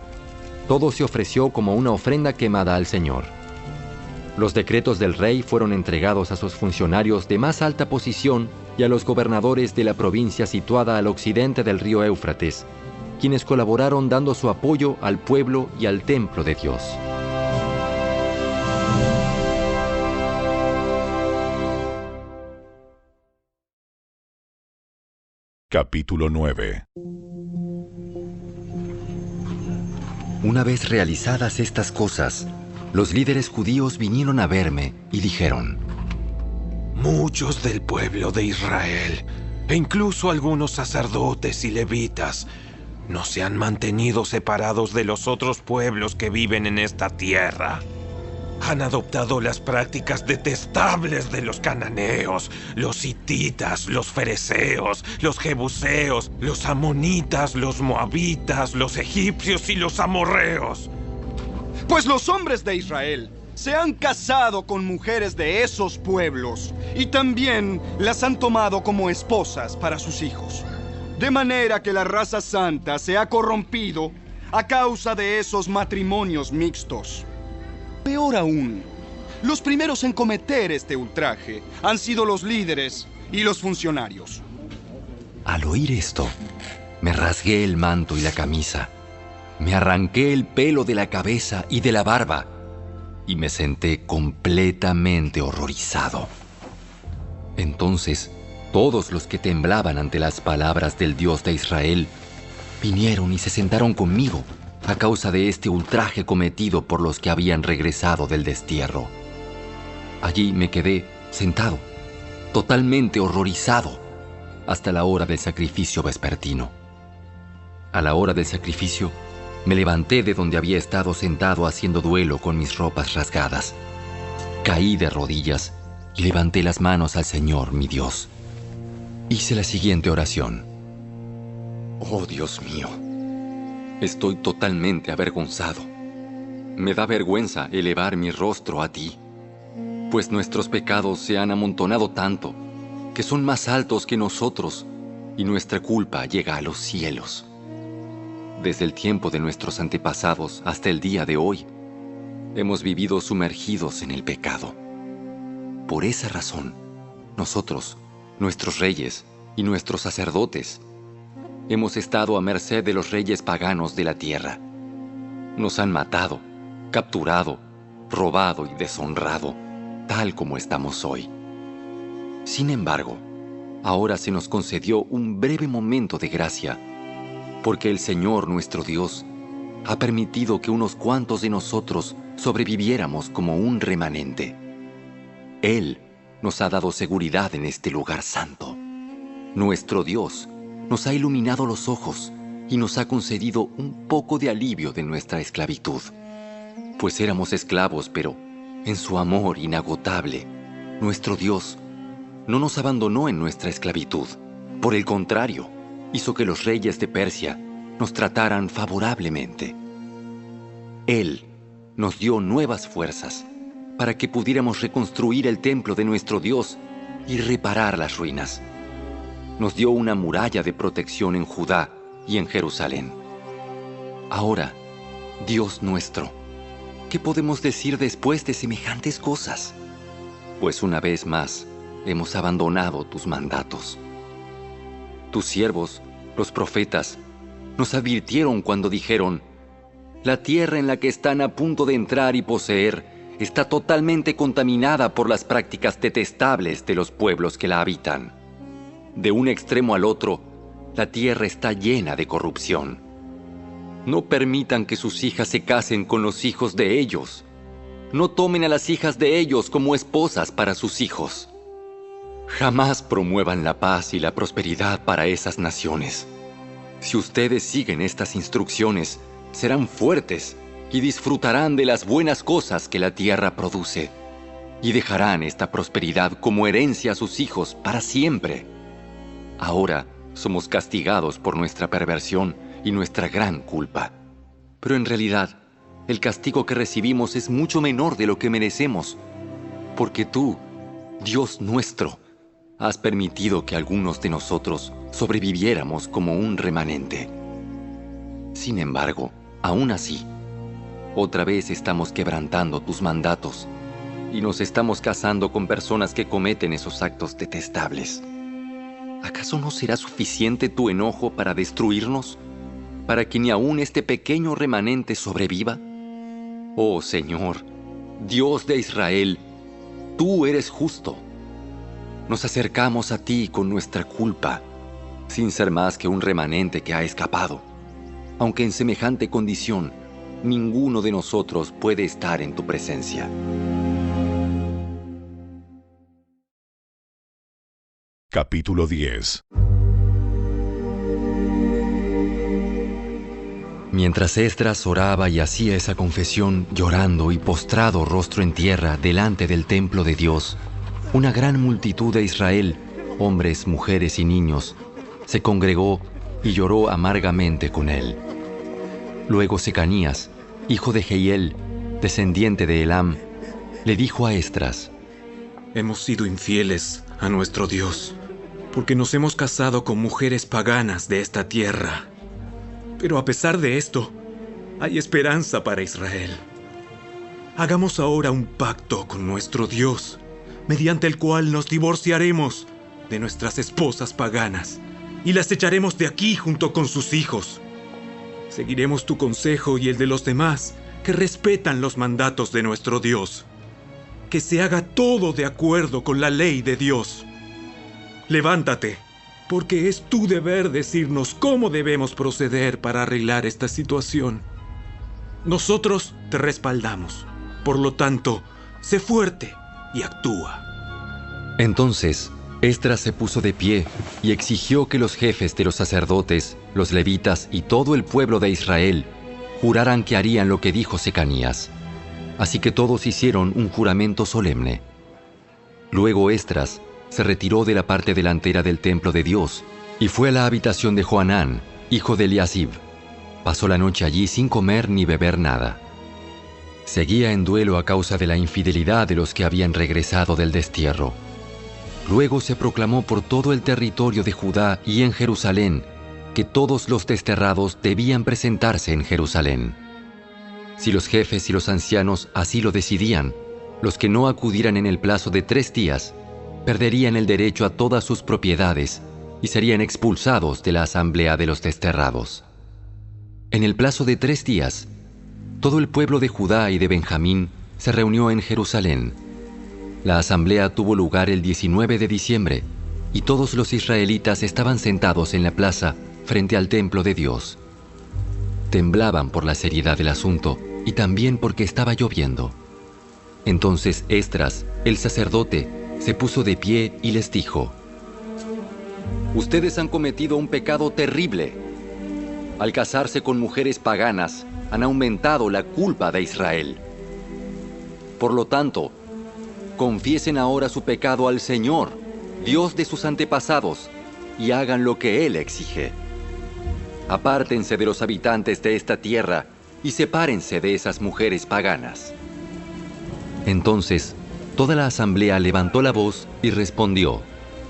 Todo se ofreció como una ofrenda quemada al Señor. Los decretos del rey fueron entregados a sus funcionarios de más alta posición y a los gobernadores de la provincia situada al occidente del río Éufrates, quienes colaboraron dando su apoyo al pueblo y al templo de Dios. Capítulo 9. Una vez realizadas estas cosas, los líderes judíos vinieron a verme y dijeron: Muchos del pueblo de Israel, e incluso algunos sacerdotes y levitas, no se han mantenido separados de los otros pueblos que viven en esta tierra. Han adoptado las prácticas detestables de los cananeos, los hititas, los fereceos, los jebuseos, los amonitas, los moabitas, los egipcios y los amorreos. Pues los hombres de Israel se han casado con mujeres de esos pueblos y también las han tomado como esposas para sus hijos. De manera que la raza santa se ha corrompido a causa de esos matrimonios mixtos. Peor aún, los primeros en cometer este ultraje han sido los líderes y los funcionarios. Al oír esto, me rasgué el manto y la camisa, me arranqué el pelo de la cabeza y de la barba, y me senté completamente horrorizado. Entonces, todos los que temblaban ante las palabras del Dios de Israel vinieron y se sentaron conmigo a causa de este ultraje cometido por los que habían regresado del destierro. Allí me quedé sentado, totalmente horrorizado, hasta la hora del sacrificio vespertino. A la hora del sacrificio, me levanté de donde había estado sentado haciendo duelo con mis ropas rasgadas. Caí de rodillas y levanté las manos al Señor, mi Dios. Hice la siguiente oración: Oh Dios mío, estoy totalmente avergonzado. Me da vergüenza elevar mi rostro a ti, pues nuestros pecados se han amontonado tanto que son más altos que nosotros y nuestra culpa llega a los cielos. Desde el tiempo de nuestros antepasados hasta el día de hoy, hemos vivido sumergidos en el pecado. Por esa razón, nosotros, nuestros reyes y nuestros sacerdotes, hemos estado a merced de los reyes paganos de la tierra. Nos han matado, capturado, robado y deshonrado, tal como estamos hoy. Sin embargo, ahora se nos concedió un breve momento de gracia, porque el Señor nuestro Dios ha permitido que unos cuantos de nosotros sobreviviéramos como un remanente. Él nos ha dado seguridad en este lugar santo. Nuestro Dios nos ha iluminado los ojos y nos ha concedido un poco de alivio de nuestra esclavitud. Pues éramos esclavos, pero en su amor inagotable, nuestro Dios no nos abandonó en nuestra esclavitud. Por el contrario, hizo que los reyes de Persia nos trataran favorablemente. Él nos dio nuevas fuerzas para que pudiéramos reconstruir el templo de nuestro Dios y reparar las ruinas. Nos dio una muralla de protección en Judá y en Jerusalén. Ahora, Dios nuestro, ¿qué podemos decir después de semejantes cosas? Pues una vez más hemos abandonado tus mandatos. Tus siervos, los profetas, nos advirtieron cuando dijeron: la tierra en la que están a punto de entrar y poseer está totalmente contaminada por las prácticas detestables de los pueblos que la habitan. De un extremo al otro, la tierra está llena de corrupción. No permitan que sus hijas se casen con los hijos de ellos. no tomen a las hijas de ellos como esposas para sus hijos. Jamás promuevan la paz y la prosperidad para esas naciones. Si ustedes siguen estas instrucciones, serán fuertes y disfrutarán de las buenas cosas que la tierra produce, y dejarán esta prosperidad como herencia a sus hijos para siempre. Ahora somos castigados por nuestra perversión y nuestra gran culpa. Pero en realidad, el castigo que recibimos es mucho menor de lo que merecemos, porque tú, Dios nuestro, has permitido que algunos de nosotros sobreviviéramos como un remanente. Sin embargo, aún así, otra vez estamos quebrantando tus mandatos y nos estamos casando con personas que cometen esos actos detestables. ¿Acaso no será suficiente tu enojo para destruirnos? ¿Para que ni aún este pequeño remanente sobreviva? Oh Señor, Dios de Israel, tú eres justo. Nos acercamos a ti con nuestra culpa, sin ser más que un remanente que ha escapado. Aunque en semejante condición, ninguno de nosotros puede estar en tu presencia. Capítulo 10. Mientras Esdras oraba y hacía esa confesión, llorando y postrado rostro en tierra delante del templo de Dios, una gran multitud de Israel, hombres, mujeres y niños, se congregó y lloró amargamente con él. Luego Secanías, hijo de Jehiel, descendiente de Elam, le dijo a Esdras: Hemos sido infieles a nuestro Dios, porque nos hemos casado con mujeres paganas de esta tierra. Pero a pesar de esto, hay esperanza para Israel. Hagamos ahora un pacto con nuestro Dios, mediante el cual nos divorciaremos de nuestras esposas paganas y las echaremos de aquí junto con sus hijos. Seguiremos tu consejo y el de los demás que respetan los mandatos de nuestro Dios. Que se haga todo de acuerdo con la ley de Dios. Levántate, porque es tu deber decirnos cómo debemos proceder para arreglar esta situación. Nosotros te respaldamos. Por lo tanto, sé fuerte y actúa. Entonces, Esdras se puso de pie y exigió que los jefes de los sacerdotes, los levitas y todo el pueblo de Israel juraran que harían lo que dijo Secanías. Así que todos hicieron un juramento solemne. Luego Esdras se retiró de la parte delantera del templo de Dios y fue a la habitación de Johanán, hijo de Eliasib. Pasó la noche allí sin comer ni beber nada. Seguía en duelo a causa de la infidelidad de los que habían regresado del destierro. Luego se proclamó por todo el territorio de Judá y en Jerusalén que todos los desterrados debían presentarse en Jerusalén. Si los jefes y los ancianos así lo decidían, los que no acudieran en el plazo de 3 días perderían el derecho a todas sus propiedades y serían expulsados de la asamblea de los desterrados. En el plazo de 3 días, todo el pueblo de Judá y de Benjamín se reunió en Jerusalén. La asamblea tuvo lugar el 19 de diciembre y todos los israelitas estaban sentados en la plaza frente al templo de Dios. Temblaban por la seriedad del asunto y también porque estaba lloviendo. Entonces Esdras, el sacerdote, se puso de pie y les dijo: Ustedes han cometido un pecado terrible. Al casarse con mujeres paganas, han aumentado la culpa de Israel. Por lo tanto, confiesen ahora su pecado al Señor, Dios de sus antepasados, y hagan lo que Él exige. Apártense de los habitantes de esta tierra y sepárense de esas mujeres paganas. Entonces, toda la asamblea levantó la voz y respondió: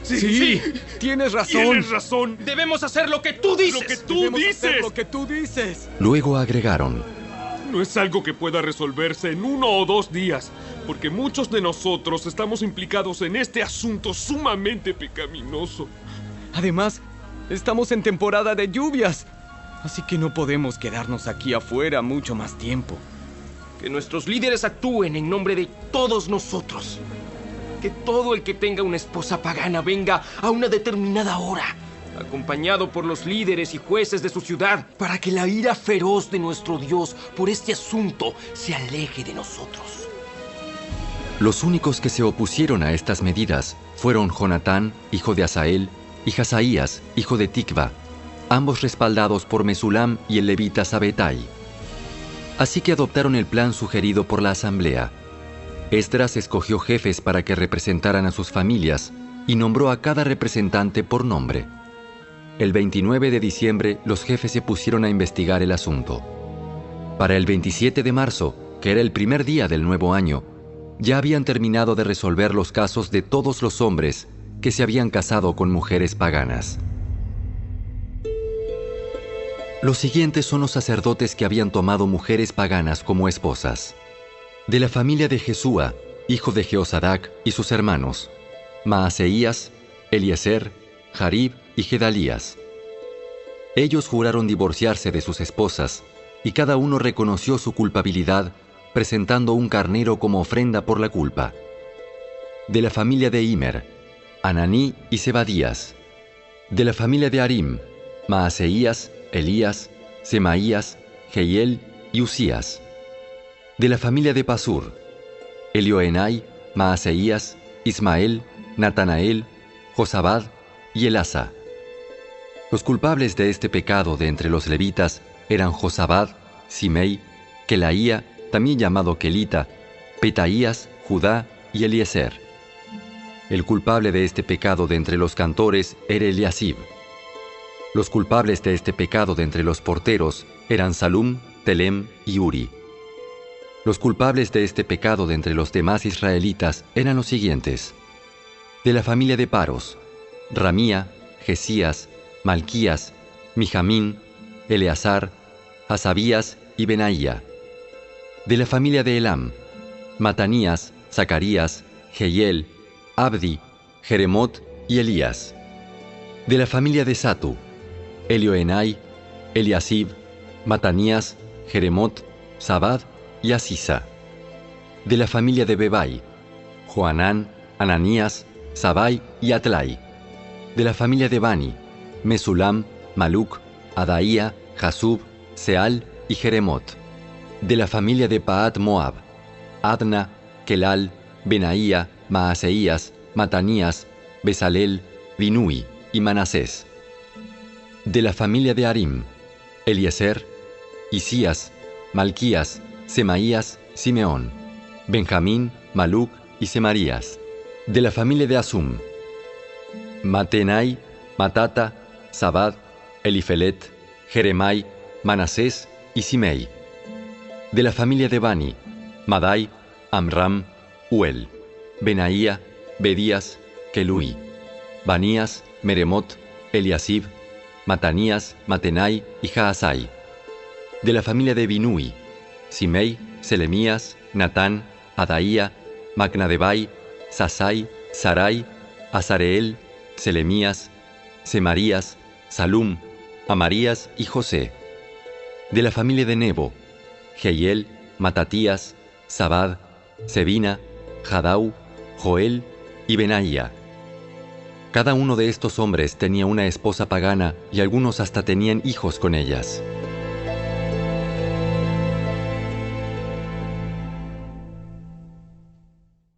Sí, tienes razón. Tienes razón. Debemos hacer lo que tú dices. Lo que tú dices. Luego agregaron: No es algo que pueda resolverse en 1 o 2 días, porque muchos de nosotros estamos implicados en este asunto sumamente pecaminoso. Además, estamos en temporada de lluvias, así que no podemos quedarnos aquí afuera mucho más tiempo. Que nuestros líderes actúen en nombre de todos nosotros. Que todo el que tenga una esposa pagana venga a una determinada hora, acompañado por los líderes y jueces de su ciudad, para que la ira feroz de nuestro Dios por este asunto se aleje de nosotros. Los únicos que se opusieron a estas medidas fueron Jonatán, hijo de Asael, y Hazaías, hijo de Tikva, ambos respaldados por Mesulam y el levita Sabetai. Así que adoptaron el plan sugerido por la asamblea. Esdras escogió jefes para que representaran a sus familias y nombró a cada representante por nombre. El 29 de diciembre los jefes se pusieron a investigar el asunto. Para el 27 de marzo, que era el primer día del nuevo año, ya habían terminado de resolver los casos de todos los hombres que se habían casado con mujeres paganas. Los siguientes son los sacerdotes que habían tomado mujeres paganas como esposas. De la familia de Jesúa, hijo de Jehozadak, y sus hermanos, Maaseías, Eliezer, Jarib y Gedalías. Ellos juraron divorciarse de sus esposas, y cada uno reconoció su culpabilidad presentando un carnero como ofrenda por la culpa. De la familia de Imer, Ananí y Zebadías. De la familia de Arim, Maaseías, Elías, Semaías, Jehiel y Usías. De la familia de Pasur, Elioenai, Maaseías, Ismael, Natanael, Josabad y Elasa. Los culpables de este pecado de entre los levitas eran Josabad, Simei, Kelaía, también llamado Kelita, Petaías, Judá y Eliezer. El culpable de este pecado de entre los cantores era Eliasib. Los culpables de este pecado de entre los porteros eran Salum, Telem y Uri. Los culpables de este pecado de entre los demás israelitas eran los siguientes. De la familia de Paros, Ramía, Jesías, Malquías, Mijamín, Eleazar, Hasabías y Benaía. De la familia de Elam, Matanías, Zacarías, Jehiel, Abdi, Jeremot y Elías. De la familia de Satu, Elioenai, Eliasib, Matanías, Jeremot, Sabad y Asisa. De la familia de Bebai, Joanán, Ananías, Sabai y Atlai. De la familia de Bani, Mesulam, Maluc, Adaía, Jasub, Seal y Jeremot. De la familia de Paat Moab, Adna, Kelal, Benaía, Maaseías, Matanías, Besalel, Binui y Manasés. De la familia de Arim, Eliezer, Isías, Malquías, Semaías, Simeón, Benjamín, Maluc y Semarías. De la familia de Asum, Matenai, Matata, Sabad, Elifelet, Jeremai, Manasés y Simei. De la familia de Bani, Madai, Amram, Uel, Benaía, Bedías, Kelui, Banías, Meremot, Eliasib, Matanías, Matenai y Jaasai. De la familia de Binui, Simei, Selemías, Natán, Adaía, Macnadebai, Sasai, Sarai, Azareel, Selemías, Semarías, Salum, Amarías y José. De la familia de Nebo, Jehiel, Matatías, Sabad, Sebina, Jadau, Joel y Benaía. Cada uno de estos hombres tenía una esposa pagana y algunos hasta tenían hijos con ellas.